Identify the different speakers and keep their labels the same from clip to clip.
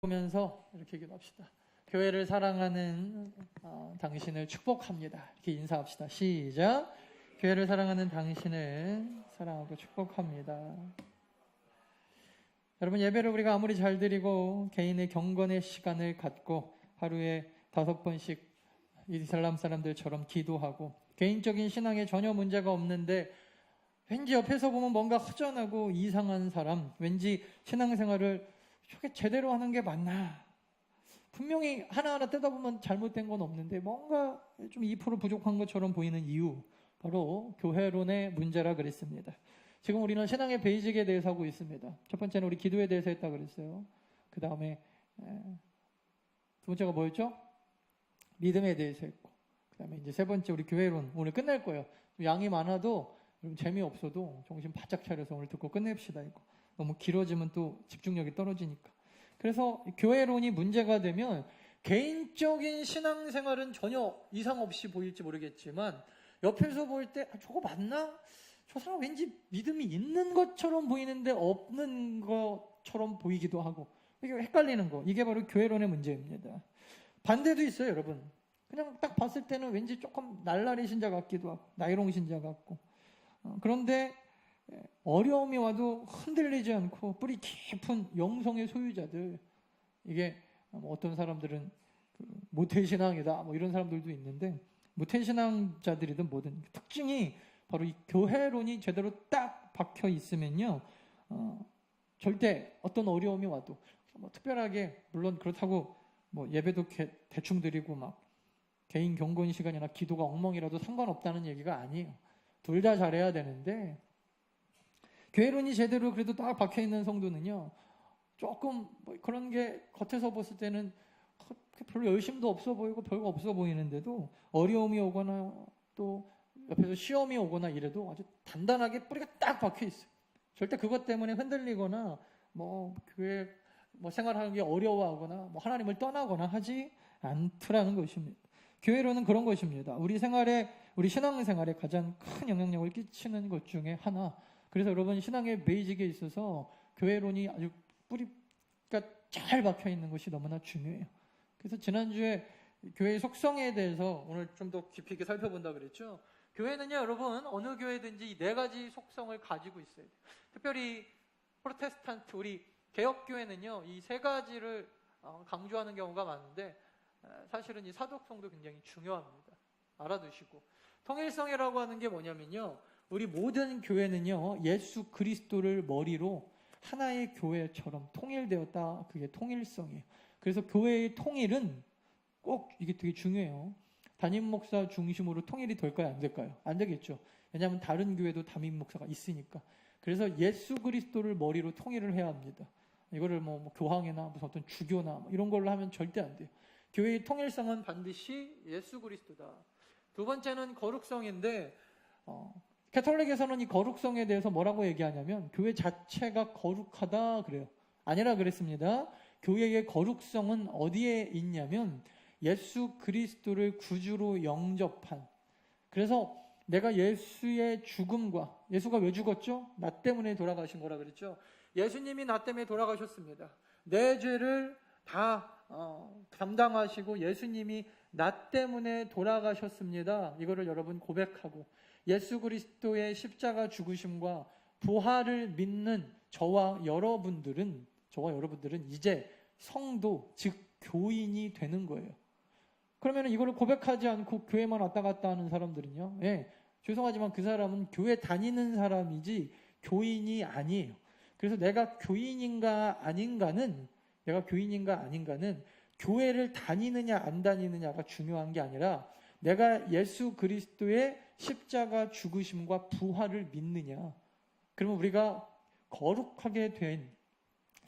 Speaker 1: 보면서 이렇게 기도합시다. 교회를 사랑하는 당신을 축복합니다. 이렇게 인사합시다. 시작. 교회를 사랑하는 당신을 사랑하고 축복합니다. 여러분, 예배를 우리가 아무리 잘 드리고 개인의 경건의 시간을 갖고 하루에 5번씩 이슬람 사람들처럼 기도하고 개인적인 신앙에 전혀 문제가 없는데 왠지 옆에서 보면 뭔가 허전하고 이상한 사람, 왠지 신앙생활을 저게 제대로 하는 게 맞나? 분명히 하나하나 뜯어보면 잘못된 건 없는데 뭔가 좀 2% 부족한 것처럼 보이는 이유, 바로 교회론의 문제라 그랬습니다. 지금 우리는 신앙의 베이직에 대해서 하고 있습니다. 첫 번째는 우리 기도에 대해서 했다 그랬어요. 그 다음에 두 번째가 뭐였죠? 믿음에 대해서 했고, 그 다음에 이제 세 번째 우리 교회론, 오늘 끝낼 거예요. 양이 많아도 재미없어도 정신 바짝 차려서 오늘 듣고 끝냅시다. 이거 너무 길어지면 또 집중력이 떨어지니까. 그래서 교회론이 문제가 되면 개인적인 신앙생활은 전혀 이상 없이 보일지 모르겠지만 옆에서 볼 때 저거 맞나? 저 사람 왠지 믿음이 있는 것처럼 보이는데 없는 것처럼 보이기도 하고, 이게 헷갈리는 거, 이게 바로 교회론의 문제입니다. 반대도 있어요, 여러분. 그냥 딱 봤을 때는 왠지 조금 날라리 신자 같기도 하고 나이롱 신자 같고, 그런데 어려움이 와도 흔들리지 않고 뿌리 깊은 영성의 소유자들, 이게 어떤 사람들은 모태신앙이다 뭐 이런 사람들도 있는데, 모태신앙자들이든 뭐든 특징이 바로 이 교회론이 제대로 딱 박혀 있으면요, 절대 어떤 어려움이 와도 뭐 특별하게, 물론 그렇다고 뭐 예배도 대충 드리고 막 개인 경건 시간이나 기도가 엉망이라도 상관없다는 얘기가 아니에요. 둘 다 잘해야 되는데, 교회론이 제대로 그래도 딱 박혀있는 성도는요, 조금 뭐 그런 게 겉에서 봤을 때는 별로 열심도 없어 보이고 별거 없어 보이는데도 어려움이 오거나 또 옆에서 시험이 오거나 이래도 아주 단단하게 뿌리가 딱 박혀있어요. 절대 그것 때문에 흔들리거나 뭐 교회 뭐 생활하는 게 어려워하거나 뭐 하나님을 떠나거나 하지 않더라는 것입니다. 교회론은 그런 것입니다. 우리 신앙생활에 가장 큰 영향력을 끼치는 것 중에 하나. 그래서 여러분, 신앙의 베이직에 있어서 교회론이 아주 뿌리가 잘 박혀 있는 것이 너무나 중요해요. 그래서 지난주에 교회의 속성에 대해서 오늘 좀 더 깊이 있게 살펴본다 그랬죠. 교회는요, 여러분, 어느 교회든지 이 4가지 속성을 가지고 있어요. 특별히 프로테스탄트, 우리 개혁교회는요, 이 3가지를 강조하는 경우가 많은데, 사실은 이 사독성도 굉장히 중요합니다. 알아두시고, 통일성이라고 하는 게 뭐냐면요, 우리 모든 교회는요, 예수 그리스도를 머리로 하나의 교회처럼 통일되었다. 그게 통일성이에요. 그래서 교회의 통일은 꼭 이게 되게 중요해요. 담임 목사 중심으로 통일이 될까요? 안 될까요? 안 되겠죠. 왜냐하면 다른 교회도 담임 목사가 있으니까. 그래서 예수 그리스도를 머리로 통일을 해야 합니다. 이거를 뭐 교황이나 무슨 어떤 주교나 뭐 이런 걸로 하면 절대 안 돼요. 교회의 통일성은 반드시 예수 그리스도다. 두 번째는 거룩성인데, 캐톨릭에서는 이 거룩성에 대해서 뭐라고 얘기하냐면 교회 자체가 거룩하다 그래요. 아니라 그랬습니다. 교회의 거룩성은 어디에 있냐면 예수 그리스도를 구주로 영접한, 그래서 내가 예수의 죽음과, 예수가 왜 죽었죠? 나 때문에 돌아가신 거라 그랬죠. 예수님이 나 때문에 돌아가셨습니다. 내 죄를 다 담당하시고 예수님이 나 때문에 돌아가셨습니다. 이거를 여러분 고백하고 예수 그리스도의 십자가 죽으심과 부활을 믿는 저와 여러분들은 이제 성도, 즉 교인이 되는 거예요. 그러면 이거를 고백하지 않고 교회만 왔다 갔다 하는 사람들은요, 죄송하지만 그 사람은 교회 다니는 사람이지 교인이 아니에요. 그래서 내가 교인인가 아닌가는 교회를 다니느냐 안 다니느냐가 중요한 게 아니라 내가 예수 그리스도의 십자가 죽으심과 부활을 믿느냐. 그러면 우리가 거룩하게 된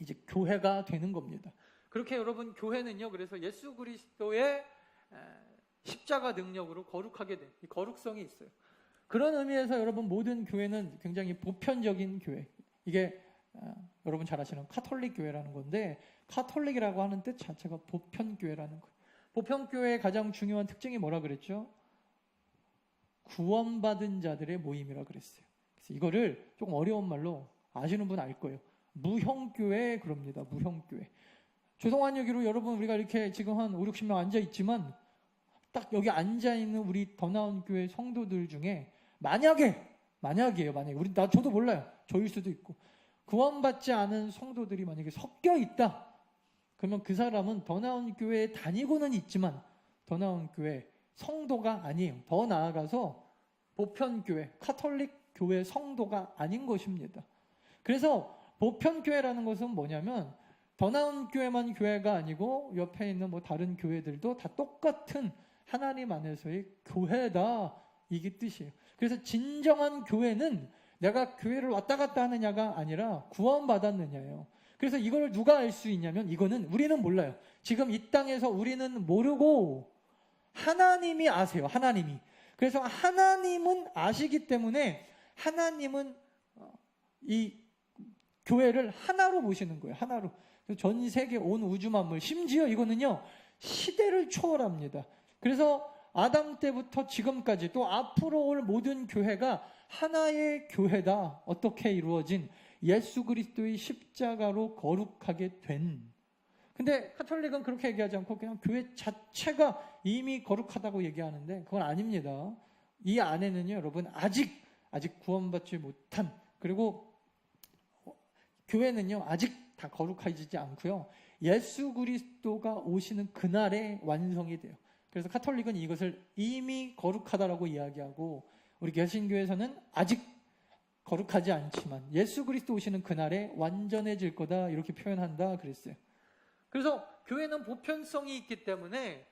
Speaker 1: 이제 교회가 되는 겁니다. 그렇게 여러분, 교회는요, 그래서 예수 그리스도의 십자가 능력으로 거룩하게 된 이 거룩성이 있어요. 그런 의미에서 여러분, 모든 교회는 굉장히 보편적인 교회. 이게 여러분 잘 아시는 카톨릭 교회라는 건데, 카톨릭이라고 하는 뜻 자체가 보편교회라는 거예요. 보편교회의 가장 중요한 특징이 뭐라 그랬죠? 구원받은 자들의 모임이라 그랬어요. 그래서 이거를 조금 어려운 말로 아시는 분 알 거예요. 무형교회 그럽니다. 무형교회. 조성환여기로 여러분 우리가 이렇게 지금 한 5, 60명 앉아 있지만 딱 여기 앉아 있는 우리 더 나은 교회 성도들 중에 만약이에요. 저도 몰라요. 저일 수도 있고 구원받지 않은 성도들이 만약에 섞여 있다. 그러면 그 사람은 더 나은 교회에 다니고는 있지만 더 나은 교회 성도가 아니에요. 더 나아가서 보편교회, 카톨릭 교회 성도가 아닌 것입니다. 그래서 보편교회라는 것은 뭐냐면 더 나은 교회만 교회가 아니고 옆에 있는 뭐 다른 교회들도 다 똑같은 하나님 안에서의 교회다. 이게 뜻이에요. 그래서 진정한 교회는 내가 교회를 왔다 갔다 하느냐가 아니라 구원받았느냐예요. 그래서 이걸 누가 알 수 있냐면 이거는 우리는 몰라요. 지금 이 땅에서 우리는 모르고 하나님이 아세요. 하나님이. 그래서 하나님은 아시기 때문에 하나님은 이 교회를 하나로 보시는 거예요. 하나로. 전 세계 온 우주 만물, 심지어 이거는요 시대를 초월합니다. 그래서 아담 때부터 지금까지 또 앞으로 올 모든 교회가 하나의 교회다. 어떻게 이루어진 예수 그리스도의 십자가로 거룩하게 된. 근데 카톨릭은 그렇게 얘기하지 않고 그냥 교회 자체가 이미 거룩하다고 얘기하는데 그건 아닙니다. 이 안에는요 여러분 아직 구원받지 못한, 그리고 교회는요 아직 다 거룩해지지 않고요 예수 그리스도가 오시는 그날에 완성이 돼요. 그래서 카톨릭은 이것을 이미 거룩하다라고 이야기하고 우리 개신교에서는 아직 거룩하지 않지만 예수 그리스도 오시는 그날에 완전해질 거다 이렇게 표현한다 그랬어요. 그래서 교회는 보편성이 있기 때문에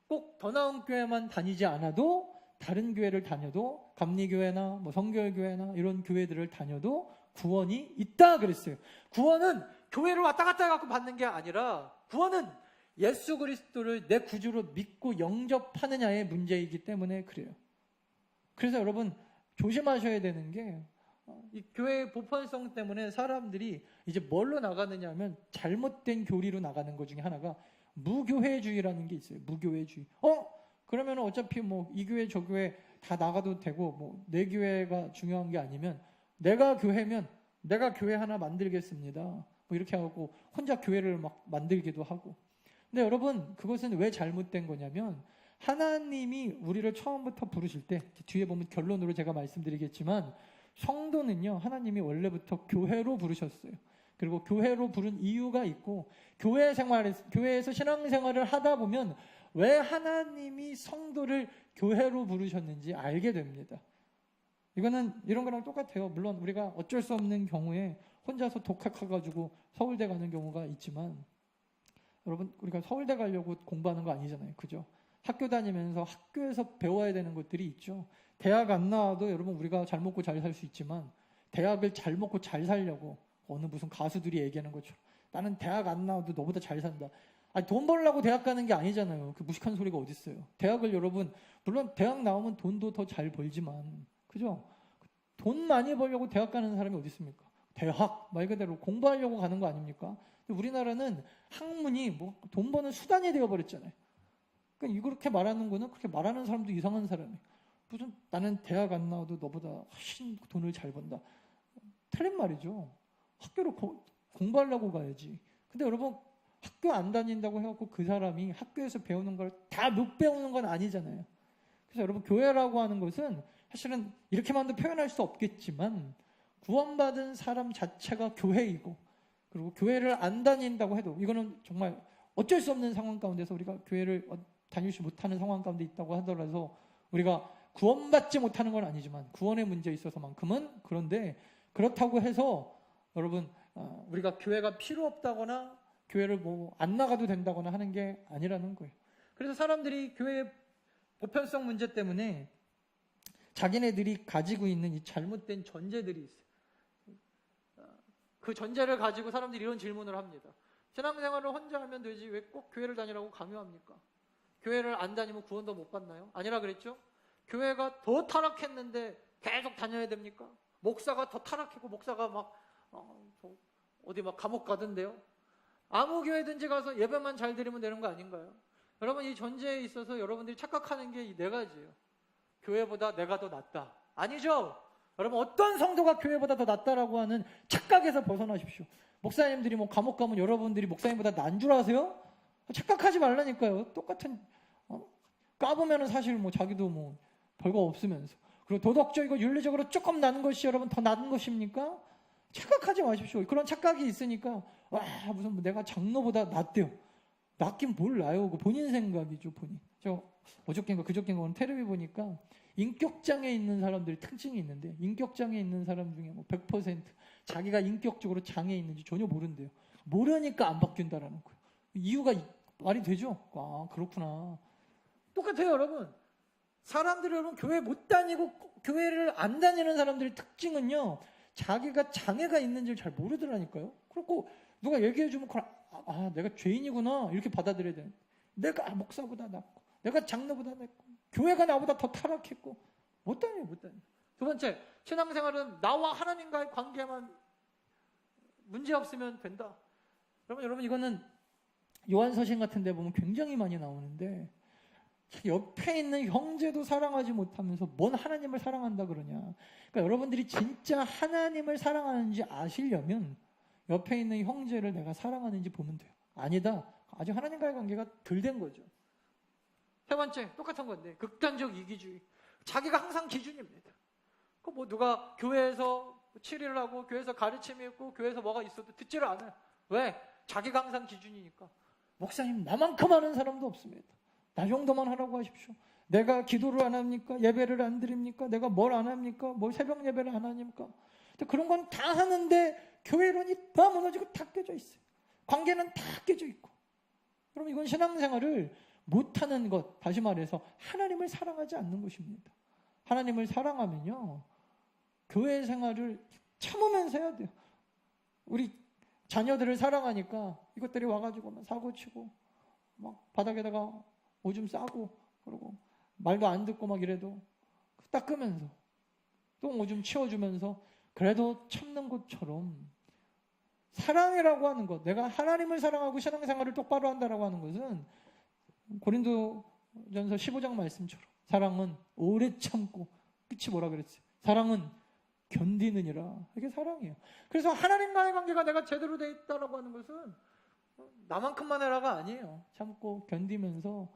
Speaker 1: 꼭 더 나은 교회만 다니지 않아도 다른 교회를 다녀도 감리교회나 뭐 성결교회나 이런 교회들을 다녀도 구원이 있다 그랬어요. 구원은 교회를 왔다 갔다 해갖고 받는 게 아니라 구원은 예수 그리스도를 내 구주로 믿고 영접하느냐의 문제이기 때문에 그래요. 그래서 여러분 조심하셔야 되는 게 이 교회의 보편성 때문에 사람들이 이제 뭘로 나가느냐 하면 잘못된 교리로 나가는 것 중에 하나가 무교회주의라는 게 있어요. 무교회주의. 그러면 어차피 뭐 이 교회 저 교회 다 나가도 되고 뭐 내 교회가 중요한 게 아니면 내가 교회면 내가 교회 하나 만들겠습니다. 뭐 이렇게 하고 혼자 교회를 막 만들기도 하고. 근데 여러분 그것은 왜 잘못된 거냐면 하나님이 우리를 처음부터 부르실 때 뒤에 보면 결론으로 제가 말씀드리겠지만 성도는요 하나님이 원래부터 교회로 부르셨어요. 그리고 교회로 부른 이유가 있고 교회에서 신앙생활을 하다 보면 왜 하나님이 성도를 교회로 부르셨는지 알게 됩니다. 이거는 이런 거랑 똑같아요. 물론 우리가 어쩔 수 없는 경우에 혼자서 독학해가지고 서울대 가는 경우가 있지만 여러분 우리가 서울대 가려고 공부하는 거 아니잖아요. 그죠? 학교 다니면서 학교에서 배워야 되는 것들이 있죠. 대학 안 나와도 여러분 우리가 잘 먹고 잘 살 수 있지만 대학을 잘 먹고 잘 살려고 어느 무슨 가수들이 얘기하는 것처럼 나는 대학 안 나와도 너보다 잘 산다. 아니, 돈 벌려고 대학 가는 게 아니잖아요. 그 무식한 소리가 어디 있어요. 대학을 여러분 물론 대학 나오면 돈도 더 잘 벌지만 그죠? 돈 많이 벌려고 대학 가는 사람이 어디 있습니까? 대학 말 그대로 공부하려고 가는 거 아닙니까? 근데 우리나라는 학문이 뭐 돈 버는 수단이 되어버렸잖아요. 그러니까 이렇게 말하는 거는 그렇게 말하는 사람도 이상한 사람이에요. 무슨 나는 대학 안 나와도 너보다 훨씬 돈을 잘 번다. 틀린 말이죠. 학교로 공부하려고 가야지. 근데 여러분 학교 안 다닌다고 해갖고 그 사람이 학교에서 배우는 걸 다 못 배우는 건 아니잖아요. 그래서 여러분 교회라고 하는 것은 사실은 이렇게만도 표현할 수 없겠지만 구원받은 사람 자체가 교회이고 그리고 교회를 안 다닌다고 해도 이거는 정말 어쩔 수 없는 상황 가운데서 우리가 교회를 다니지 못하는 상황 가운데 있다고 하더라도 우리가 구원받지 못하는 건 아니지만 구원의 문제에 있어서만큼은 그런데 그렇다고 해서 여러분 우리가 교회가 필요 없다거나 교회를 뭐 안 나가도 된다거나 하는 게 아니라는 거예요. 그래서 사람들이 교회의 보편성 문제 때문에 자기네들이 가지고 있는 이 잘못된 전제들이 있어요. 그 전제를 가지고 사람들이 이런 질문을 합니다. 신앙생활을 혼자 하면 되지 왜 꼭 교회를 다니라고 강요합니까? 교회를 안 다니면 구원도 못 받나요? 아니라 그랬죠? 교회가 더 타락했는데 계속 다녀야 됩니까? 목사가 더 타락했고 목사가 막 어디 막 감옥 가던데요? 아무 교회든지 가서 예배만 잘 드리면 되는 거 아닌가요? 여러분 이 전제에 있어서 여러분들이 착각하는 게 이 네 가지예요. 교회보다 내가 더 낫다. 아니죠? 여러분 어떤 성도가 교회보다 더 낫다라고 하는 착각에서 벗어나십시오. 목사님들이 뭐 감옥 가면 여러분들이 목사님보다 난 줄 아세요? 착각하지 말라니까요. 똑같은 까보면은 사실 뭐 자기도 뭐 별거 없으면서. 그리고 도덕적이고 윤리적으로 조금 나은 것이 여러분 더 나은 것입니까? 착각하지 마십시오. 그런 착각이 있으니까 와 무슨 뭐 내가 장로보다 낫대요. 낫긴 뭘 나요? 그 본인 생각이죠, 본인. 저 어저께인가 그저께인가 텔레비 보니까 인격장애 있는 사람들이 특징이 있는데 인격장애 있는 사람 중에 뭐 100% 자기가 인격적으로 장애 있는지 전혀 모른대요. 모르니까 안 바뀐다라는 거예요. 이유가 말이 되죠? 아 그렇구나. 똑같아요, 여러분. 사람들이 여러분 교회 못 다니고 교회를 안 다니는 사람들의 특징은요. 자기가 장애가 있는지를 잘 모르더라니까요. 그렇고 누가 얘기해주면 내가 죄인이구나 이렇게 받아들여야 돼. 내가 목사보다 낫고 내가 장로보다 낫고 교회가 나보다 더 타락했고 못 다녀. 두 번째, 신앙생활은 나와 하나님과의 관계만 문제 없으면 된다. 여러분 이거는 요한서신 같은 데 보면 굉장히 많이 나오는데 옆에 있는 형제도 사랑하지 못하면서 뭔 하나님을 사랑한다 그러냐. 그러니까 여러분들이 진짜 하나님을 사랑하는지 아시려면 옆에 있는 형제를 내가 사랑하는지 보면 돼요. 아니다. 아직 하나님과의 관계가 덜 된 거죠. 세 번째, 똑같은 건데 극단적 이기주의. 자기가 항상 기준입니다. 그 뭐 누가 교회에서 치리를 하고 교회에서 가르침이 있고 교회에서 뭐가 있어도 듣지를 않아요. 왜? 자기가 항상 기준이니까. 목사님 나만큼 하는 사람도 없습니다. 나 정도만 하라고 하십시오. 내가 기도를 안 합니까? 예배를 안 드립니까? 내가 뭘 안 합니까? 뭘 새벽 예배를 안 하니까? 그런 건 다 하는데 교회론이 다 무너지고 다 깨져 있어요. 관계는 다 깨져 있고. 그럼 이건 신앙생활을 못하는 것, 다시 말해서 하나님을 사랑하지 않는 것입니다. 하나님을 사랑하면요. 교회 생활을 참으면서 해야 돼요. 우리 자녀들을 사랑하니까 이것들이 와가지고 막 사고치고 막 바닥에다가 오줌 싸고 그러고 말도 안 듣고 막 이래도 닦으면서 또 오줌 치워주면서 그래도 참는 것처럼 사랑이라고 하는 것, 내가 하나님을 사랑하고 신앙생활을 똑바로 한다라고 하는 것은 고린도전서 15장 말씀처럼 사랑은 오래 참고 끝이 뭐라 그랬어요? 사랑은 견디느니라. 이게 사랑이에요. 그래서 하나님과의 관계가 내가 제대로 돼 있다라고 하는 것은 나만큼만 해라가 아니에요. 참고 견디면서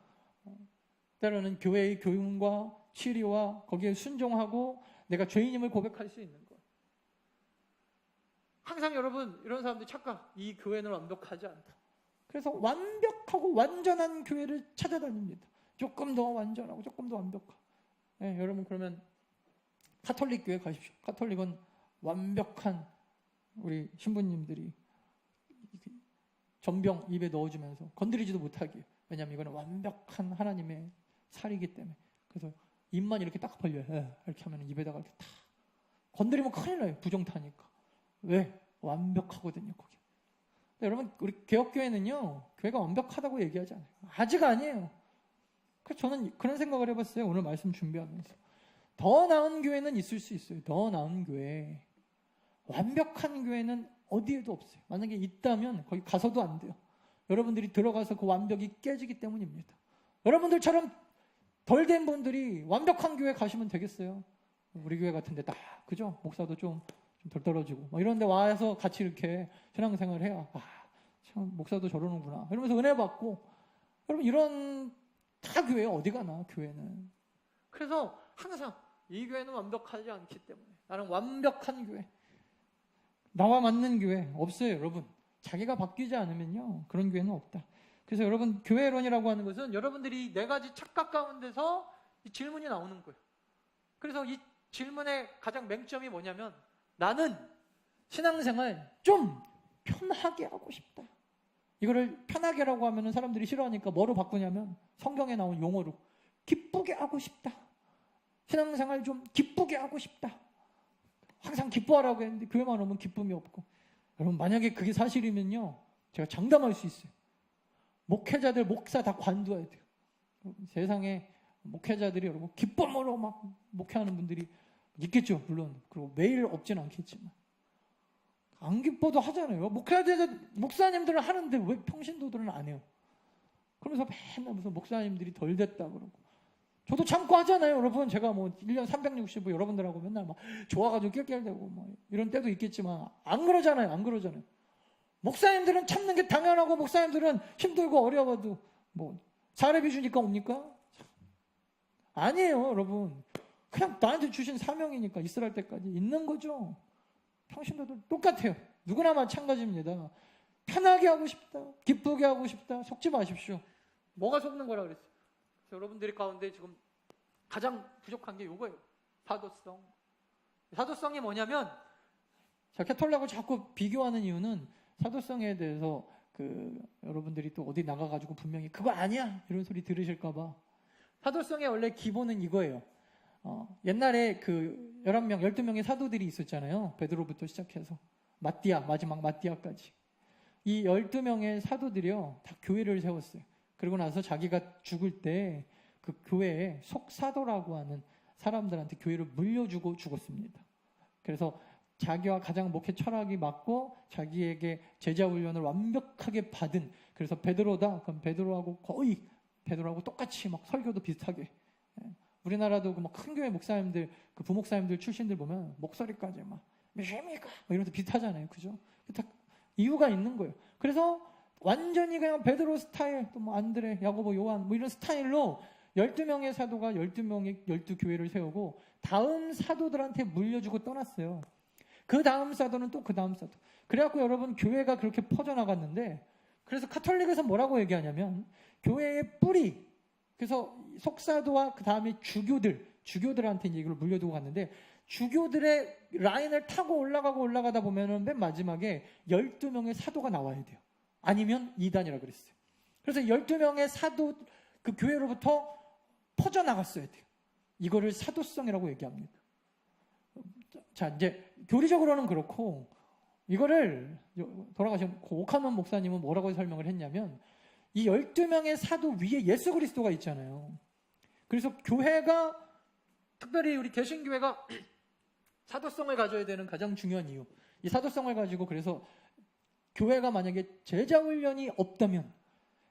Speaker 1: 때로는 교회의 교훈과 치리와 거기에 순종하고 내가 죄인임을 고백할 수 있는 것. 항상 여러분 이런 사람들이 착각. 이 교회는 완벽하지 않다. 그래서 완벽하고 완전한 교회를 찾아다닙니다. 조금 더 완전하고 조금 더 완벽하고. 네, 여러분 그러면 카톨릭 교회 가십시오. 카톨릭은 완벽한 우리 신부님들이 전병 입에 넣어주면서 건드리지도 못하게. 왜냐하면 이거는 완벽한 하나님의 살이기 때문에. 그래서 입만 이렇게 딱 벌려요. 이렇게 하면 입에다가 이렇게 탁. 건드리면 큰일 나요. 부정타니까. 왜? 완벽하거든요. 거기. 여러분 우리 개혁교회는요. 교회가 완벽하다고 얘기하지 않아요. 아직 아니에요. 그래서 저는 그런 생각을 해봤어요. 오늘 말씀 준비하면서. 더 나은 교회는 있을 수 있어요. 더 나은 교회. 완벽한 교회는 어디에도 없어요. 만약에 있다면 거기 가서도 안 돼요. 여러분들이 들어가서 그 완벽이 깨지기 때문입니다. 여러분들처럼 덜 된 분들이 완벽한 교회 가시면 되겠어요. 우리 교회 같은데 딱 그죠? 목사도 좀 덜 떨어지고 뭐 이런 데 와서 같이 이렇게 신앙생활을 해야 참 목사도 저러는구나 이러면서 은혜 받고. 여러분 이런 다 교회 어디 가나 교회는. 그래서 항상 이 교회는 완벽하지 않기 때문에 나는 완벽한 교회, 나와 맞는 교회 없어요. 여러분 자기가 바뀌지 않으면요 그런 교회는 없다. 그래서 여러분 교회론이라고 하는 것은 여러분들이 네 가지 착각 가운데서 이 질문이 나오는 거예요. 그래서 이 질문의 가장 맹점이 뭐냐면 나는 신앙생활 좀 편하게 하고 싶다. 이거를 편하게라고 하면 사람들이 싫어하니까 뭐로 바꾸냐면 성경에 나온 용어로 기쁘게 하고 싶다. 신앙생활 좀 기쁘게 하고 싶다. 항상 기뻐하라고 했는데 교회만 오면 기쁨이 없고. 여러분 만약에 그게 사실이면요 제가 장담할 수 있어요. 목회자들 목사 다 관둬야 돼요. 세상에 목회자들이 여러분 기쁨으로 막 목회하는 분들이 있겠죠 물론. 그리고 매일 없지는 않겠지만 안 기뻐도 하잖아요. 목사님들은 하는데 왜 평신도들은 안 해요? 그러면서 맨날 무슨 목사님들이 덜 됐다 그러고. 저도 참고 하잖아요, 여러분. 제가 뭐 1년 365 여러분들하고 맨날 막 좋아가지고 낄낄대고 뭐 이런 때도 있겠지만 안 그러잖아요. 목사님들은 참는 게 당연하고 목사님들은 힘들고 어려워도 뭐 사례비 주니까 옵니까? 아니에요, 여러분. 그냥 나한테 주신 사명이니까 이스라엘 때까지 있는 거죠. 당신들도 똑같아요. 누구나 마찬가지입니다. 편하게 하고 싶다, 기쁘게 하고 싶다, 속지 마십시오. 뭐가 속는 거라 그랬어요? 여러분들이 가운데 지금 가장 부족한 게 이거예요. 사도성. 사도성이 뭐냐면, 자, 캐톨릭을 자꾸 비교하는 이유는 사도성에 대해서 여러분들이 또 어디 나가가지고 분명히 그거 아니야! 이런 소리 들으실까봐. 사도성의 원래 기본은 이거예요. 옛날에 11명, 12명의 사도들이 있었잖아요. 베드로부터 시작해서. 마지막 마띠아까지. 이 12명의 사도들이요, 다 교회를 세웠어요. 그리고 나서 자기가 죽을 때 그 교회에 속사도라고 하는 사람들한테 교회를 물려주고 죽었습니다. 그래서 자기와 가장 목회 철학이 맞고 자기에게 제자 훈련을 완벽하게 받은, 그래서 베드로다. 그럼 베드로하고 똑같이 막 설교도 비슷하게. 우리나라도 큰 교회 목사님들, 부목사님들 출신들 보면 목소리까지 막 미십니까? 이러면서 비슷하잖아요. 그죠? 다 이유가 있는 거예요. 그래서 완전히 그냥 베드로 스타일, 또 뭐 안드레, 야고보, 요한 뭐 이런 스타일로 12명의 사도가 12교회를 세우고 다음 사도들한테 물려주고 떠났어요. 그 다음 사도는 또 그 다음 사도. 그래갖고 여러분, 교회가 그렇게 퍼져나갔는데, 그래서 카톨릭에서 뭐라고 얘기하냐면 교회의 뿌리, 그래서 속사도와 그 다음에 주교들한테 이걸 물려두고 갔는데, 주교들의 라인을 타고 올라가다 보면은 맨 마지막에 12명의 사도가 나와야 돼요. 아니면 이단이라 그랬어요. 그래서 12명의 사도, 그 교회로부터 퍼져나갔어야 돼요. 이거를 사도성이라고 얘기합니다. 자, 이제 교리적으로는 그렇고, 이거를 돌아가신 오카논 목사님은 뭐라고 설명을 했냐면, 이 12명의 사도 위에 예수 그리스도가 있잖아요. 그래서 교회가, 특별히 우리 개신교회가 사도성을 가져야 되는 가장 중요한 이유, 이 사도성을 가지고, 그래서 교회가 만약에 제자 훈련이 없다면,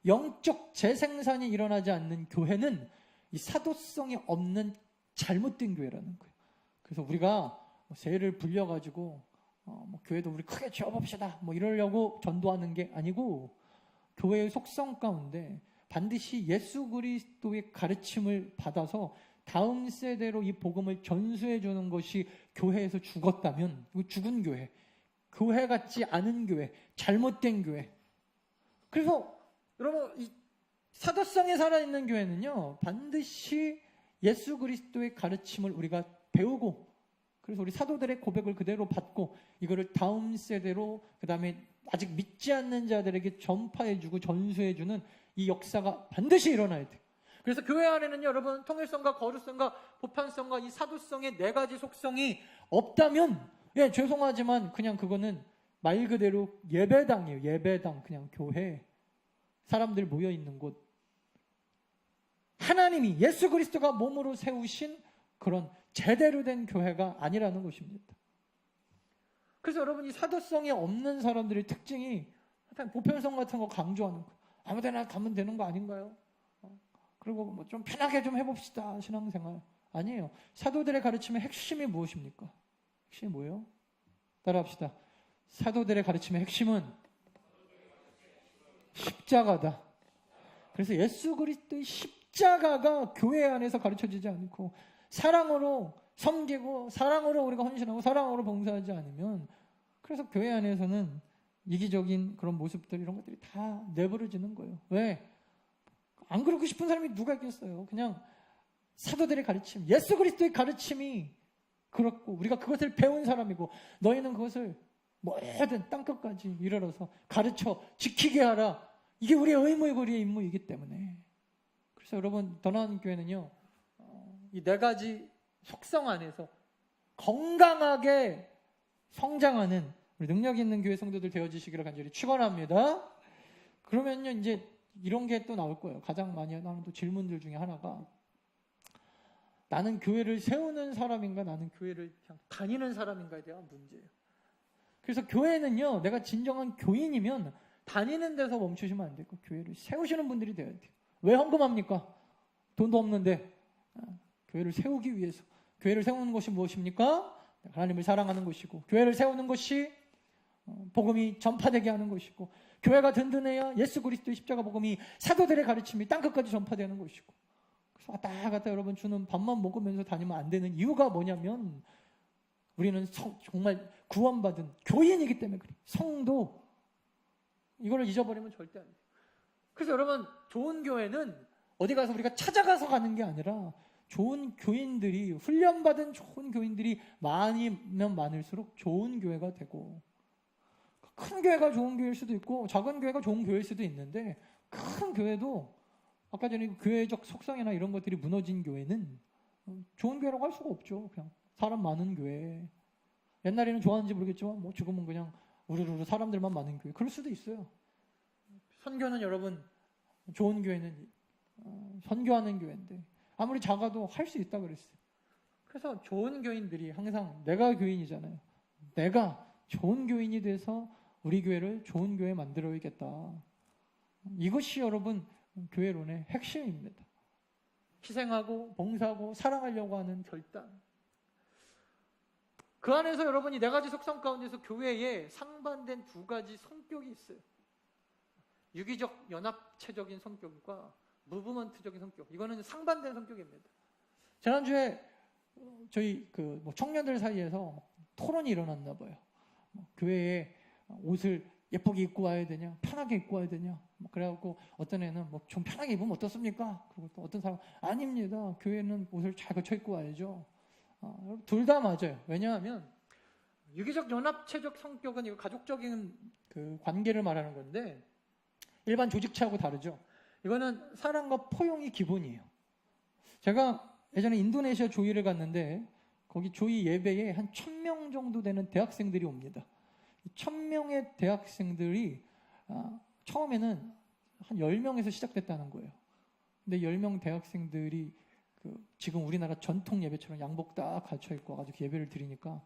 Speaker 1: 영적 재생산이 일어나지 않는 교회는 이 사도성이 없는 잘못된 교회라는 거예요. 그래서 우리가 세를 불려가지고 교회도 우리 크게 지어봅시다 뭐 이러려고 전도하는 게 아니고, 교회의 속성 가운데 반드시 예수 그리스도의 가르침을 받아서 다음 세대로 이 복음을 전수해 주는 것이 교회에서 죽었다면, 죽은 교회 같지 않은 교회, 잘못된 교회. 그래서 여러분, 이 사도성에 살아있는 교회는요, 반드시 예수 그리스도의 가르침을 우리가 배우고, 그래서 우리 사도들의 고백을 그대로 받고, 이거를 다음 세대로, 그 다음에 아직 믿지 않는 자들에게 전파해주고 전수해주는 이 역사가 반드시 일어나야 돼요. 그래서 교회 안에는 여러분, 통일성과 거룩성과 보편성과 이 사도성의 4가지 속성이 없다면, 죄송하지만 그냥 그거는 말 그대로 예배당이에요. 예배당, 그냥 교회. 사람들 모여있는 곳. 하나님이, 예수 그리스도가 몸으로 세우신 그런 제대로 된 교회가 아니라는 것입니다. 그래서 여러분, 이 사도성이 없는 사람들의 특징이 보편성 같은 거 강조하는 거예요. 아무데나 가면 되는 거 아닌가요? 그리고 뭐 좀 편하게 좀 해봅시다, 신앙생활. 아니에요. 사도들의 가르침의 핵심이 무엇입니까? 핵심이 뭐예요? 따라합시다. 사도들의 가르침의 핵심은 십자가다. 그래서 예수 그리스도의 십자가가 교회 안에서 가르쳐지지 않고, 사랑으로 섬기고 사랑으로 우리가 헌신하고 사랑으로 봉사하지 않으면, 그래서 교회 안에서는 이기적인 그런 모습들, 이런 것들이 다 내버려지는 거예요. 왜? 안 그러고 싶은 사람이 누가 있겠어요? 그냥 사도들의 가르침, 예수 그리스도의 가르침이 그렇고, 우리가 그것을 배운 사람이고, 너희는 그것을 뭐든 땅끝까지 이르러서 가르쳐 지키게 하라. 이게 우리의 의무이고 우리의 임무이기 때문에. 그래서 여러분, 더 나은 교회는요, 이 4가지 속성 안에서 건강하게 성장하는 우리 능력 있는 교회 성도들 되어지시기를 간절히 축원합니다. 그러면요, 이제 이런 게 또 나올 거예요. 가장 많이 나오는 또 질문들 중에 하나가, 나는 교회를 세우는 사람인가, 나는 교회를 그냥 다니는 사람인가에 대한 문제예요. 그래서 교회는요, 내가 진정한 교인이면 다니는 데서 멈추시면 안 되고 교회를 세우시는 분들이 되어야 돼요. 왜 헌금합니까? 돈도 없는데. 교회를 세우기 위해서. 교회를 세우는 것이 무엇입니까? 하나님을 사랑하는 것이고, 교회를 세우는 것이 복음이 전파되게 하는 것이고, 교회가 든든해야 예수 그리스도의 십자가 복음이 사도들의 가르침이 땅끝까지 전파되는 것이고. 그래서 왔다 갔다 여러분 주는 밥만 먹으면서 다니면 안 되는 이유가 뭐냐면, 우리는 정말 구원받은 교인이기 때문에 그래요. 성도, 이거를 잊어버리면 절대 안 돼요. 그래서 여러분, 좋은 교회는 어디 가서 우리가 찾아가서 가는 게 아니라, 좋은 교인들이, 훈련받은 좋은 교인들이 많으면 많을수록 좋은 교회가 되고, 큰 교회가 좋은 교회일 수도 있고 작은 교회가 좋은 교회일 수도 있는데, 큰 교회도 아까 전에 교회적 속성이나 이런 것들이 무너진 교회는 좋은 교회라고 할 수가 없죠. 그냥 사람 많은 교회. 옛날에는 좋아하는지 모르겠지만 뭐 지금은 그냥 우르르 사람들만 많은 교회. 그럴 수도 있어요. 선교는 여러분, 좋은 교회는 선교하는 교회인데 아무리 작아도 할 수 있다 그랬어요. 그래서 좋은 교인들이 항상, 내가 교인이잖아요. 내가 좋은 교인이 돼서 우리 교회를 좋은 교회 만들어야겠다. 이것이 여러분 교회론의 핵심입니다. 희생하고 봉사하고 사랑하려고 하는 결단. 그 안에서 여러분이 네 가지 속성 가운데서 교회에 상반된 두 가지 성격이 있어요. 유기적 연합체적인 성격과 무브먼트적인 성격. 이거는 상반된 성격입니다. 지난주에 저희 청년들 사이에서 토론이 일어났나 봐요. 교회에 옷을 예쁘게 입고 와야 되냐, 편하게 입고 와야 되냐. 그래갖고 어떤 애는 좀 편하게 입으면 어떻습니까? 그리고 또 어떤 사람은 아닙니다. 교회는 옷을 잘 갖춰 입고 와야죠. 둘 다 맞아요. 왜냐하면 유기적 연합체적 성격은 이거 가족적인 관계를 말하는 건데, 일반 조직체하고 다르죠. 이거는 사랑과 포용이 기본이에요. 제가 예전에 인도네시아 조이를 갔는데, 거기 조이 예배에 한 1000명 정도 되는 대학생들이 옵니다. 1000명의 대학생들이 처음에는 한 10명에서 시작됐다는 거예요. 근데 10명 대학생들이 지금 우리나라 전통 예배처럼 양복 딱 갖춰 입고 와가지고 예배를 드리니까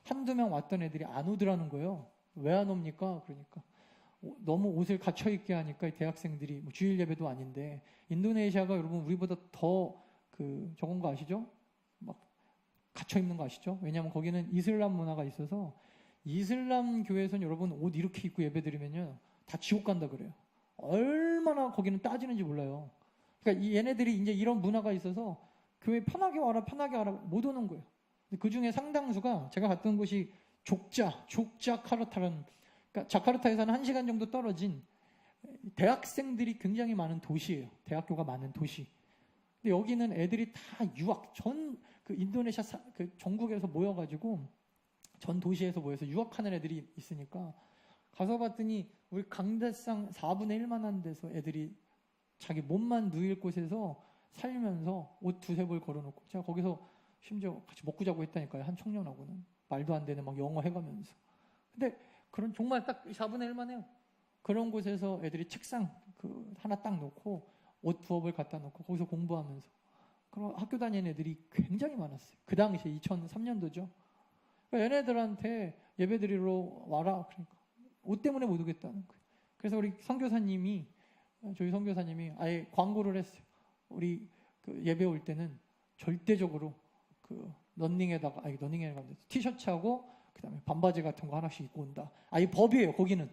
Speaker 1: 한두 명 왔던 애들이 안 오더라는 거예요. 왜 안 옵니까? 그러니까 너무 옷을 갖춰 입게 하니까 대학생들이, 주일 예배도 아닌데, 인도네시아가 여러분 우리보다 더 저건 거 아시죠? 막 갖춰 입는 거 아시죠? 왜냐하면 거기는 이슬람 문화가 있어서, 이슬람 교회에서는 여러분 옷 이렇게 입고 예배 드리면요 다 지옥 간다 그래요. 얼마나 거기는 따지는지 몰라요. 그러니까 얘네들이 이제 이런 문화가 있어서 교회 편하게 와라 못 오는 거예요. 그 중에 상당수가, 제가 갔던 곳이 족자카르타라는, 그러니까 자카르타에서는 1시간 정도 떨어진 대학생들이 굉장히 많은 도시예요. 대학교가 많은 도시. 근데 여기는 애들이 다 유학, 인도네시아 전국에서 모여가지고 전 도시에서 모여서 유학하는 애들이 있으니까, 가서 봤더니 우리 강대상 4분의 1만 한 데서 애들이 자기 몸만 누일 곳에서 살면서 옷 두세 벌 걸어놓고, 제가 거기서 심지어 같이 먹고 자고 했다니까요. 한 청년하고는 말도 안 되는 막 영어 해가면서. 근데 그런 정말 딱 4분의 1만 해요. 그런 곳에서 애들이 책상 하나 딱 놓고 옷 두어 벌 갖다 놓고 거기서 공부하면서 그런 학교 다니는 애들이 굉장히 많았어요. 그 당시에 2003년도죠. 그러니까 얘네들한테 예배 드리러 와라. 그러니까 옷 때문에 못 오겠다는 거예요. 그래서 우리 저희 선교사님이 아예 광고를 했어요. 우리 예배 올 때는 절대적으로 러닝에다가 티셔츠하고 그다음에 반바지 같은 거 하나씩 입고 온다. 아예 법이에요. 거기는.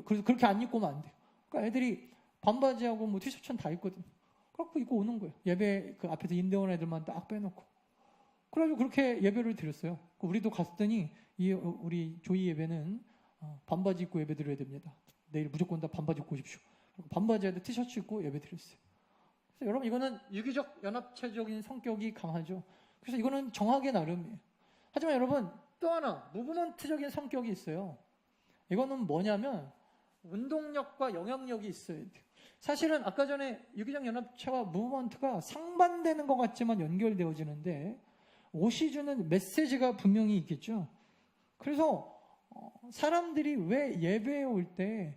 Speaker 1: 그래서 그렇게 안 입고 오면 안 돼요. 그러니까 애들이 반바지하고 티셔츠는 다 입거든. 그렇고 입고 오는 거예요. 예배 앞에서 인대원 애들만 딱 빼놓고. 그래가지고 그렇게 예배를 드렸어요. 우리도 갔더니 우리 조이 예배는 반바지 입고 예배 드려야 됩니다. 내일 무조건 다 반바지 입고 오십시오. 반바지에다 티셔츠 입고 예배 드렸어요. 그래서 여러분, 이거는 유기적 연합체적인 성격이 강하죠. 그래서 이거는 정하기 나름이에요. 하지만 여러분, 또 하나 무브먼트적인 성격이 있어요. 이거는 뭐냐면 운동력과 영향력이 있어야 돼요. 사실은 아까 전에 유기적 연합체와 무브먼트가 상반되는 것 같지만 연결되어지는데, 옷이 주는 메시지가 분명히 있겠죠. 그래서 사람들이 왜 예배에 올 때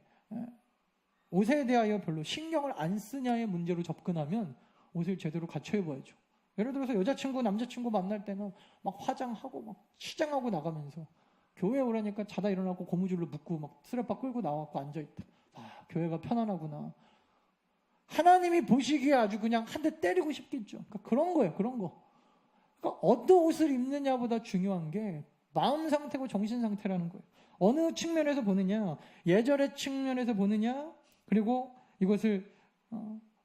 Speaker 1: 옷에 대하여 별로 신경을 안 쓰냐의 문제로 접근하면 옷을 제대로 갖춰 입어야죠. 예를 들어서 여자친구, 남자친구 만날 때는 막 화장하고 막 시장하고 나가면서, 교회 오라니까 자다 일어나고 고무줄로 묶고 막 스레빠 끌고 나와서 앉아있다. 교회가 편안하구나. 하나님이 보시기에 아주 그냥 한 대 때리고 싶겠죠. 그러니까 그런 거예요. 그런 거. 그러니까 어떤 옷을 입느냐보다 중요한 게 마음 상태고 정신 상태라는 거예요. 어느 측면에서 보느냐, 예절의 측면에서 보느냐, 그리고 이것을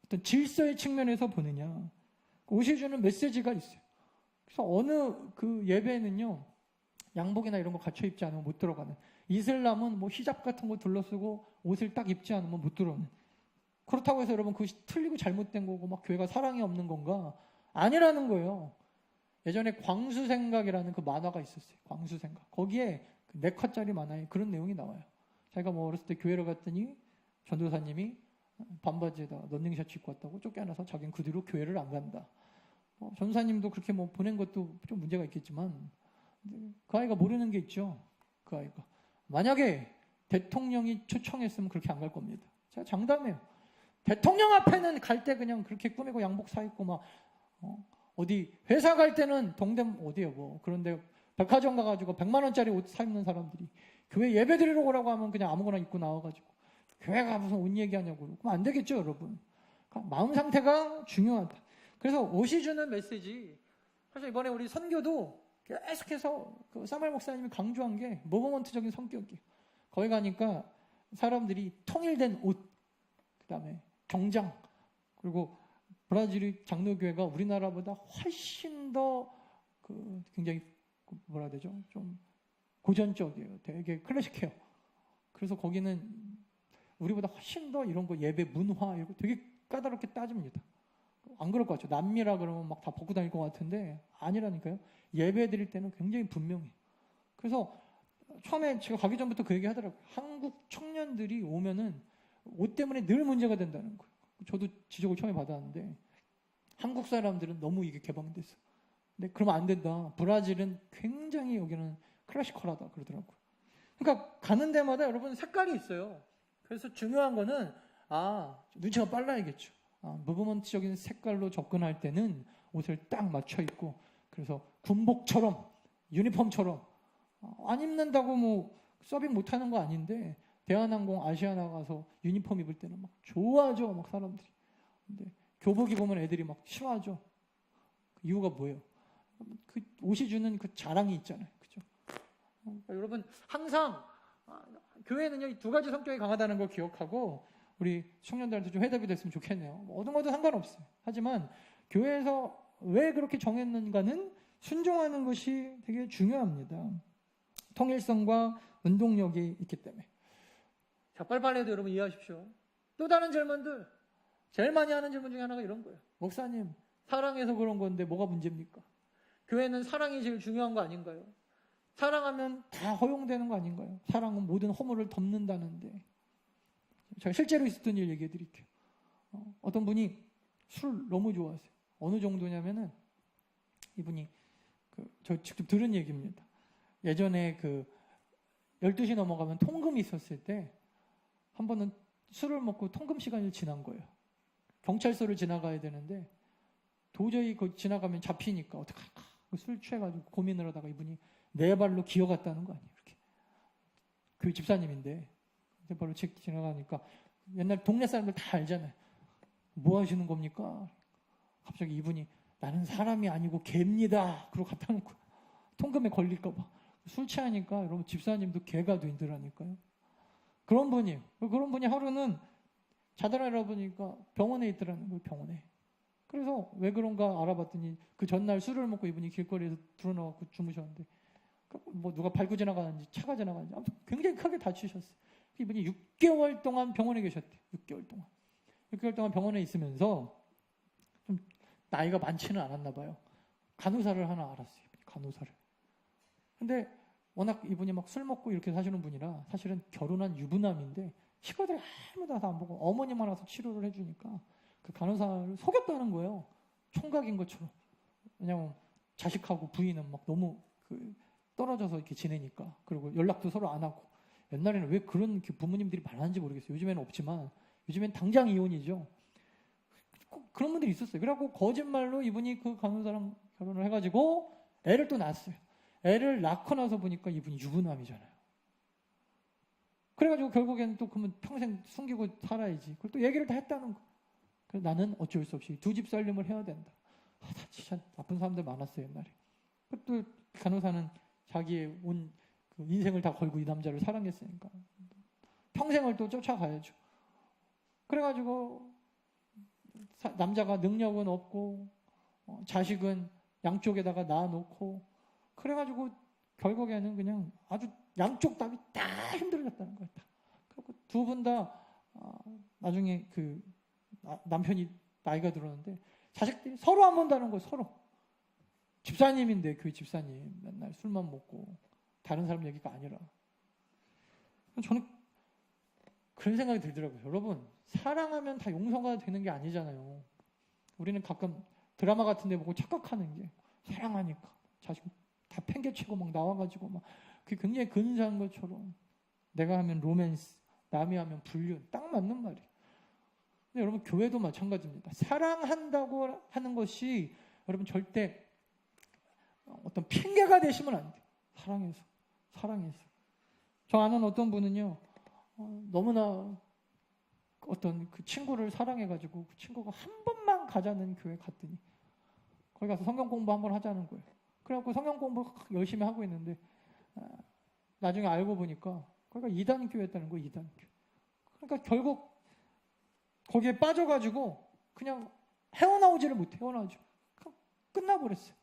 Speaker 1: 어떤 질서의 측면에서 보느냐. 옷이 주는 메시지가 있어요. 그래서 어느 그 예배는요, 양복이나 이런 거 갖춰 입지 않으면 못 들어가는. 이슬람은 뭐 히잡 같은 거 둘러쓰고 옷을 딱 입지 않으면 못 들어오는. 그렇다고 해서 여러분 그것이 틀리고 잘못된 거고 막 교회가 사랑이 없는 건가? 아니라는 거예요. 예전에 광수생각이라는 그 만화가 있었어요. 광수생각. 거기에 4컷짜리 만화에 그런 내용이 나와요. 자기가 뭐 어렸을 때 교회를 갔더니 전도사님이 반바지에다 런닝셔츠 입고 왔다고 쫓겨나서 자기는 그 뒤로 교회를 안 간다. 전사님도 그렇게 뭐 보낸 것도 좀 문제가 있겠지만 그 아이가 모르는 게 있죠. 그 아이가. 만약에 대통령이 초청했으면 그렇게 안 갈 겁니다. 제가 장담해요. 대통령 앞에는 갈 때 그냥 그렇게 꾸미고 양복 사 입고 막 어디 회사 갈 때는 동대문 어디요 뭐 그런데 백화점 가가지고 100만 원짜리 옷 사 입는 사람들이 교회 예배 드리러 오라고 하면 그냥 아무거나 입고 나와가지고 교회가 무슨 옷 얘기하냐고 그럼 안 되겠죠 여러분. 그러니까 마음 상태가 중요하다. 그래서 옷이 주는 메시지 사실 이번에 우리 선교도 계속해서 그 사무엘 목사님이 강조한 게 모버먼트적인 성격이에요. 거기 가니까 사람들이 통일된 옷 그다음에 정장 그리고 브라질의 장로교회가 우리나라보다 훨씬 더 굉장히 뭐라 해야 되죠? 좀 고전적이에요. 되게 클래식해요. 그래서 거기는 우리보다 훨씬 더 이런 거 예배 문화 이런 거 되게 까다롭게 따집니다. 안 그럴 것 같죠? 남미라 그러면 막 다 벗고 다닐 것 같은데 아니라니까요. 예배 드릴 때는 굉장히 분명해요. 그래서 처음에 제가 가기 전부터 그 얘기 하더라고요. 한국 청년들이 오면은 옷 때문에 늘 문제가 된다는 거예요. 저도 지적을 처음에 받았는데 한국 사람들은 너무 이게 개방됐어. 근데 그러면 안 된다. 브라질은 굉장히 여기는 클래시컬하다 그러더라고요. 그러니까 가는 데마다 여러분 색깔이 있어요. 그래서 중요한 거는 눈치가 빨라야겠죠. 무브먼트적인 색깔로 접근할 때는 옷을 딱 맞춰 입고 그래서 군복처럼 유니폼처럼 안 입는다고 뭐 서빙 못하는 거 아닌데 대한항공 아시아나 가서 유니폼 입을 때는 막 좋아하죠 막 사람들이. 근데 교복 입으면 애들이 막 싫어하죠. 그 이유가 뭐예요? 그 옷이 주는 그 자랑이 있잖아요. 그죠? 그러니까 여러분 항상 교회는요 이 2가지 성격이 강하다는 걸 기억하고 우리 청년들한테 좀 해답이 됐으면 좋겠네요. 어떤 것도 상관없어요. 하지만 교회에서 왜 그렇게 정했는가는 순종하는 것이 되게 중요합니다. 통일성과 운동력이 있기 때문에. 자, 빨리빨리 해도 여러분 이해하십시오. 또 다른 질문들. 제일 많이 하는 질문 중에 하나가 이런 거예요. 목사님, 사랑해서 그런 건데 뭐가 문제입니까? 교회는 사랑이 제일 중요한 거 아닌가요? 사랑하면 다 허용되는 거 아닌가요? 사랑은 모든 허물을 덮는다는데. 제가 실제로 있었던 일 얘기해 드릴게요. 어떤 분이 술 너무 좋아하세요. 어느 정도냐면은 이분이 저 직접 들은 얘기입니다. 예전에 12시 넘어가면 통금이 있었을 때 한 번은 술을 먹고 통금 시간이 지난 거예요. 경찰서를 지나가야 되는데 도저히 지나가면 잡히니까 어떡할까. 술 취해가지고 고민을 하다가 이분이 4발로 기어갔다는 거 아니에요. 이렇게. 그 집사님인데 바로 지나가니까 옛날 동네 사람들 다 알잖아요. 뭐 하시는 겁니까? 갑자기 이분이 나는 사람이 아니고 개입니다. 그러고 갔다는 거예요. 통금에 걸릴까 봐. 술 취하니까 여러분 집사님도 개가 되더라니까요. 그런 분이에요. 그런 분이 하루는 자다가 알아보니까 병원에 있더라는 거예요. 병원에. 그래서 왜 그런가 알아봤더니 그 전날 술을 먹고 이분이 길거리에서 드러나갖고 주무셨는데 뭐 누가 밟고 지나가는지 차가 지나가는지 아무튼 굉장히 크게 다치셨어요. 이분이 6개월 동안 병원에 계셨대요. 6개월 동안. 6개월 동안 병원에 있으면서 좀 나이가 많지는 않았나 봐요. 간호사를 하나 알았어요. 간호사를. 근데 워낙 이분이 막 술 먹고 이렇게 사시는 분이라 사실은 결혼한 유부남인데 식구들이 아무도 와서 안 보고 어머니만 와서 치료를 해주니까 그 간호사를 속였다는 거예요. 총각인 것처럼. 왜냐면 자식하고 부인은 막 너무 떨어져서 이렇게 지내니까. 그리고 연락도 서로 안 하고. 옛날에는 왜 그런 부모님들이 많았는지 모르겠어요. 요즘에는 없지만 요즘엔 당장 이혼이죠. 그런 분들이 있었어요. 그래갖고 거짓말로 이분이 그 간호사랑 결혼을 해가지고 애를 또 낳았어요. 애를 낳고 나서 보니까 이분이 유부남이잖아요. 그래가지고 결국에는 또 그러면 평생 숨기고 살아야지. 그걸 또 얘기를 다 했다는 거. 그래서 나는 어쩔 수 없이 2집 살림을 해야 된다. 진짜 나쁜 사람들 많았어요 옛날에. 또 간호사는 자기의 온 그 인생을 다 걸고 이 남자를 사랑했으니까 평생을 또 쫓아가야죠. 그래가지고 남자가 능력은 없고 자식은 양쪽에다가 낳아놓고 그래가지고 결국에는 그냥 아주 양쪽 답이 다 힘들어졌다는 거예요. 그리고 두 분 다 나중에 그 남편이 나이가 들었는데 자식들이 서로 안 본다는 거예요. 서로. 집사님인데 교회 집사님 맨날 술만 먹고 다른 사람 얘기가 아니라. 저는 그런 생각이 들더라고요. 여러분 사랑하면 다 용서가 되는 게 아니잖아요. 우리는 가끔 드라마 같은 데 보고 착각하는 게 사랑하니까 자식 다 팽개치고 막 나와가지고 막 그게 굉장히 근사한 것처럼 내가 하면 로맨스, 남이 하면 불륜, 딱 맞는 말이에요. 근데 여러분 교회도 마찬가지입니다. 사랑한다고 하는 것이 여러분 절대 어떤 핑계가 되시면 안 돼요. 사랑해서. 저 아는 어떤 분은요, 너무나 어떤 그 친구를 사랑해가지고 그 친구가 한 번만 가자는 교회 갔더니 거기 가서 성경 공부 한번 하자는 거예요. 그래갖고 성경 공부 열심히 하고 있는데 나중에 알고 보니까 거기가 이단 교회였다는 거예요. 이단 교회. 그러니까 결국 거기에 빠져가지고 그냥 헤어나오지를 못해. 헤어나오죠. 끝나버렸어요.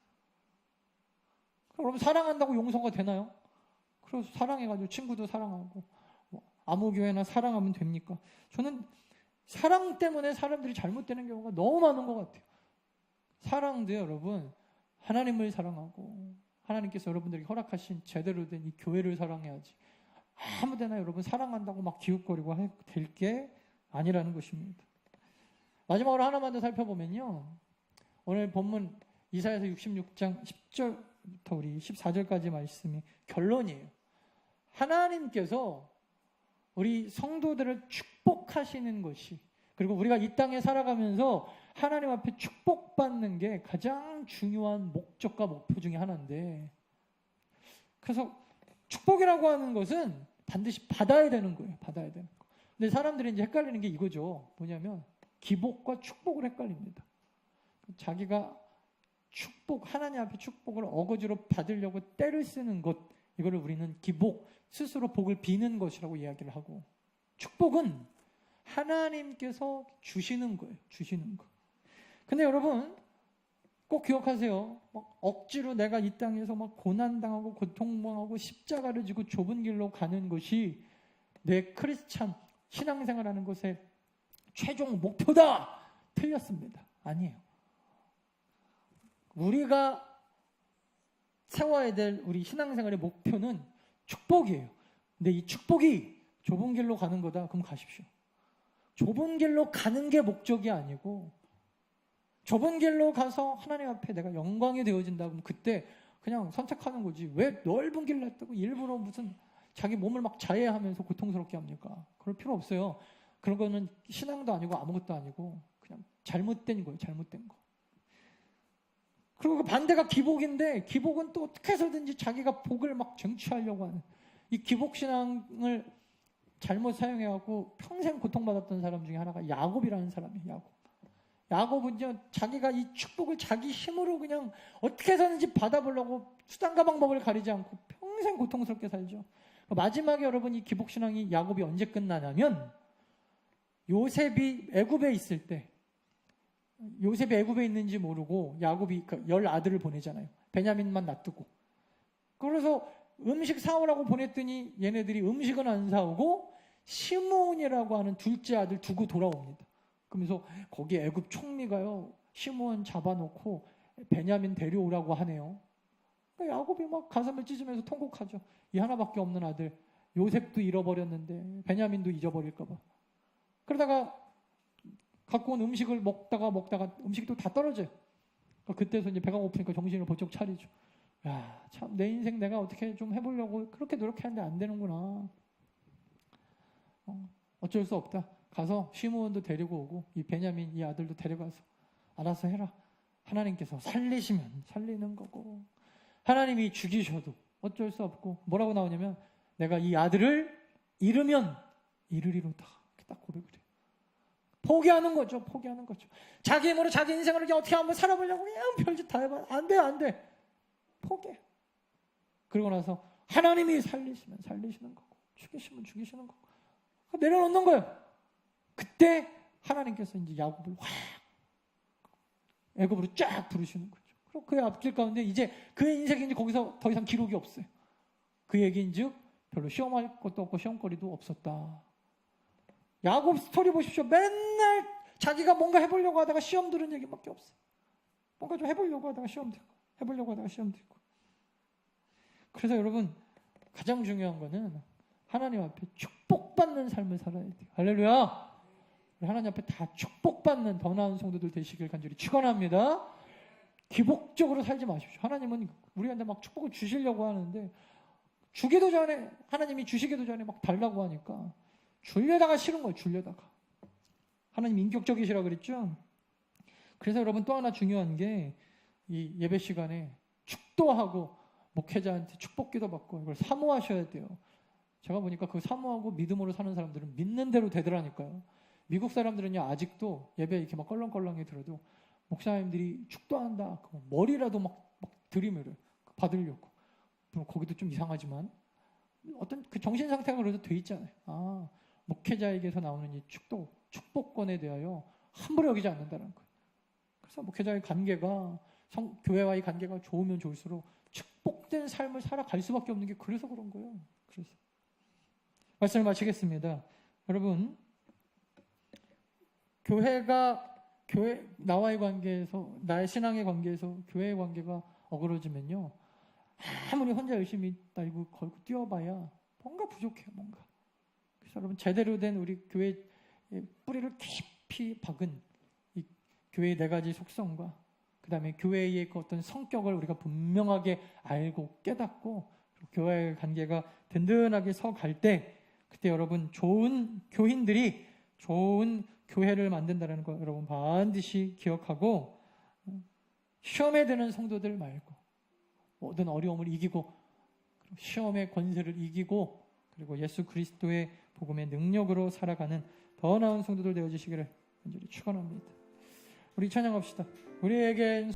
Speaker 1: 여러분 사랑한다고 용서가 되나요? 그래서 사랑해가지고 친구도 사랑하고 아무 교회나 사랑하면 됩니까? 저는 사랑 때문에 사람들이 잘못되는 경우가 너무 많은 것 같아요. 사랑도 여러분 하나님을 사랑하고 하나님께서 여러분들에게 허락하신 제대로 된 이 교회를 사랑해야지 아무데나 여러분 사랑한다고 막 기웃거리고 될 게 아니라는 것입니다. 마지막으로 하나만 더 살펴보면요. 오늘 본문 이사야서 66장 10절부터 우리 14절까지 말씀이 결론이에요. 하나님께서 우리 성도들을 축복하시는 것이 그리고 우리가 이 땅에 살아가면서 하나님 앞에 축복받는 게 가장 중요한 목적과 목표 중에 하나인데 그래서 축복이라고 하는 것은 반드시 받아야 되는 거예요. 받아야 되는 거. 근데 사람들이 이제 헷갈리는 게 이거죠. 뭐냐면 기복과 축복을 헷갈립니다. 자기가 축복, 하나님 앞에 축복을 어거지로 받으려고 때를 쓰는 것 이거를 우리는 기복, 스스로 복을 비는 것이라고 이야기를 하고 축복은 하나님께서 주시는 거예요. 주시는 거. 근데 여러분 꼭 기억하세요. 막 억지로 내가 이 땅에서 막 고난당하고 고통당하고 십자가를 지고 좁은 길로 가는 것이 내 크리스찬 신앙생활하는 것의 최종 목표다. 틀렸습니다. 아니에요. 우리가 세워야 될 우리 신앙생활의 목표는 축복이에요. 근데 이 축복이 좁은 길로 가는 거다. 그럼 가십시오. 좁은 길로 가는 게 목적이 아니고 좁은 길로 가서 하나님 앞에 내가 영광이 되어진다. 그럼 그때 그냥 선택하는 거지. 왜 넓은 길 냈다고 일부러 무슨 자기 몸을 막 자해하면서 고통스럽게 합니까? 그럴 필요 없어요. 그런 거는 신앙도 아니고 아무것도 아니고 그냥 잘못된 거예요. 잘못된 거. 그리고 그 반대가 기복인데 기복은 또 어떻게 해서든지 자기가 복을 막 쟁취하려고 하는 이 기복신앙을 잘못 사용해갖고 평생 고통받았던 사람 중에 하나가 야곱이라는 사람이에요. 야곱은요 자기가 이 축복을 자기 힘으로 그냥 어떻게 해서든지 받아보려고 수단과 방법을 가리지 않고 평생 고통스럽게 살죠. 마지막에 여러분 이 기복신앙이 야곱이 언제 끝나냐면 요셉이 애굽에 있을 때 요셉이 애굽에 있는지 모르고 야곱이 10 아들을 보내잖아요. 베냐민만 놔두고. 그래서 음식 사오라고 보냈더니 얘네들이 음식은 안 사오고 시므온이라고 하는 둘째 아들 두고 돌아옵니다. 그러면서 거기 애굽 총리가요 시므온 잡아놓고 베냐민 데려오라고 하네요. 그러니까 야곱이 막 가슴을 찢으면서 통곡하죠. 이 하나밖에 없는 아들 요셉도 잃어버렸는데 베냐민도 잊어버릴까 봐. 그러다가 갖고 온 음식을 먹다가 음식이 또 다 떨어져요. 그때서 이제 배가 고프니까 정신을 번쩍 차리죠. 야, 참 내 인생 내가 어떻게 좀 해보려고 그렇게 노력했는데 안 되는구나. 어쩔 수 없다. 가서 시므온도 데리고 오고 이 베냐민 이 아들도 데려가서 알아서 해라. 하나님께서 살리시면 살리는 거고 하나님이 죽이셔도 어쩔 수 없고 뭐라고 나오냐면 내가 이 아들을 잃으면 잃으리로다. 이렇게 딱 고백을 해요. 포기하는 거죠. 포기하는 거죠. 자기 힘으로 자기 인생을 그냥 어떻게 한번 살아보려고 그냥 별짓 다 해봐. 안 돼. 포기해. 그러고 나서 하나님이 살리시면 살리시는 거고 죽이시면 죽이시는 거고 내려놓는 거예요. 그때 하나님께서 이제 야곱을 확 애굽으로 쫙 부르시는 거죠. 그리고 그의 앞길 가운데 이제 그의 인생이 이제 거기서 더 이상 기록이 없어요. 그 얘기인즉 별로 시험할 것도 없고 시험거리도 없었다. 야곱 스토리 보십시오. 맨날 자기가 뭔가 해보려고 하다가 시험 들은 얘기밖에 없어요. 뭔가 좀 해보려고 하다가 시험 들고 해보려고 하다가 시험 들고. 그래서 여러분 가장 중요한 거는 하나님 앞에 축복받는 삶을 살아야 돼요. 할렐루야. 하나님 앞에 다 축복받는 더 나은 성도들 되시길 간절히 축원합니다. 기복적으로 살지 마십시오. 하나님은 우리한테 막 축복을 주시려고 하는데 주기도 전에 하나님이 주시기도 전에 막 달라고 하니까 주려다가 싫은 거예요. 주려다가. 하나님 인격적이시라 그랬죠. 그래서 여러분 또 하나 중요한 게 이 예배 시간에 축도하고 목회자한테 축복기도 받고 이걸 사모하셔야 돼요. 제가 보니까 그 사모하고 믿음으로 사는 사람들은 믿는 대로 되더라니까요. 미국 사람들은요 아직도 예배 이렇게 막 껄렁껄렁이 들어도 목사님들이 축도한다 머리라도 막 들이밀어요. 받으려고. 물론 거기도 좀 이상하지만 어떤 그 정신 상태가 그래도 돼 있잖아요. 아 목회자에게서 나오는 이 축복권에 대하여 함부로 여기지 않는다는 거예요. 그래서 목회자의 관계가 교회와의 관계가 좋으면 좋을수록 축복된 삶을 살아갈 수밖에 없는 게 그래서 그런 거예요. 그래서 말씀을 마치겠습니다. 여러분 교회 나와의 관계에서 나의 신앙의 관계에서 교회의 관계가 어그러지면요 아무리 혼자 열심히 날고 걸고 뛰어봐야 뭔가 부족해요. 뭔가. 그래서 여러분 제대로 된 우리 교회의 뿌리를 깊이 박은 이 교회의 4가지 속성과 그 다음에 교회의 그 어떤 성격을 우리가 분명하게 알고 깨닫고 교회의 관계가 든든하게 서갈 때 그때 여러분 좋은 교인들이 좋은 교회를 만든다는 거 여러분 반드시 기억하고 시험에 드는 성도들 말고 모든 어려움을 이기고 시험의 권세를 이기고 그리고 예수 그리스도의 복음의 능력으로 살아가는 더 나은 성도들 되어주시기를 간절히 축원합니다. 우리 찬양합시다. 우리에겐